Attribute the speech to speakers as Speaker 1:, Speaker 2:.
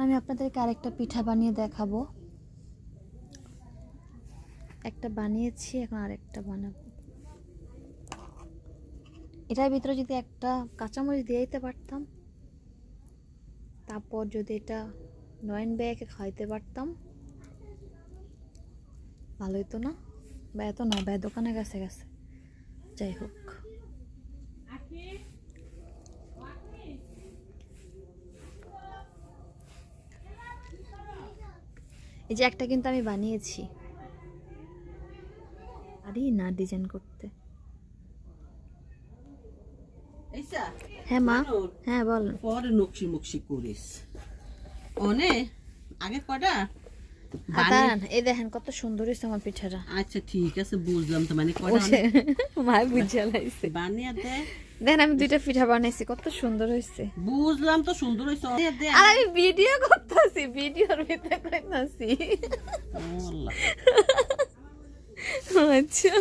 Speaker 1: আমি আপনাদেরকে আরেকটা পিঠা বানিয়ে দেখাবো। একটা বানিয়েছি, এখন আরেকটা বানাবো। এটার ভিতরে যদি একটা কাঁচামরিচ দিয়ে দিতে পারতাম, তারপর যদি এটা নয়ন বেয়াকে খাইতে পারতাম, ভালো হতো না? বা এত না, ব্যয় দোকানে গেছে গেছে, যাই হোক। এই যে একটা কিন্তু আমি বানিয়েছি, আরে না ডিজাইন করতে। হ্যাঁ মা, হ্যাঁ বল।
Speaker 2: পরে নকশি মুকশি করিস অনে আগে কটা
Speaker 1: দাঁড়ান, এই দেখেন কত সুন্দর হয়েছে আমার পিঠাটা।
Speaker 2: আচ্ছা ঠিক আছে, বুঝলাম। তো মানে কটা
Speaker 1: মা বুঝে লাইছে,
Speaker 2: বানিয়ে দে।
Speaker 1: দেখেন আমি দুইটা পিঠা বানাইছি, কত সুন্দর হয়েছে।
Speaker 2: বুঝলাম তো, সুন্দর হয়েছে।
Speaker 1: আর আমি ভিডিও করতেছি, ভিডিওর ভিতরে কইতাছি।
Speaker 2: আল্লাহ।
Speaker 1: আচ্ছা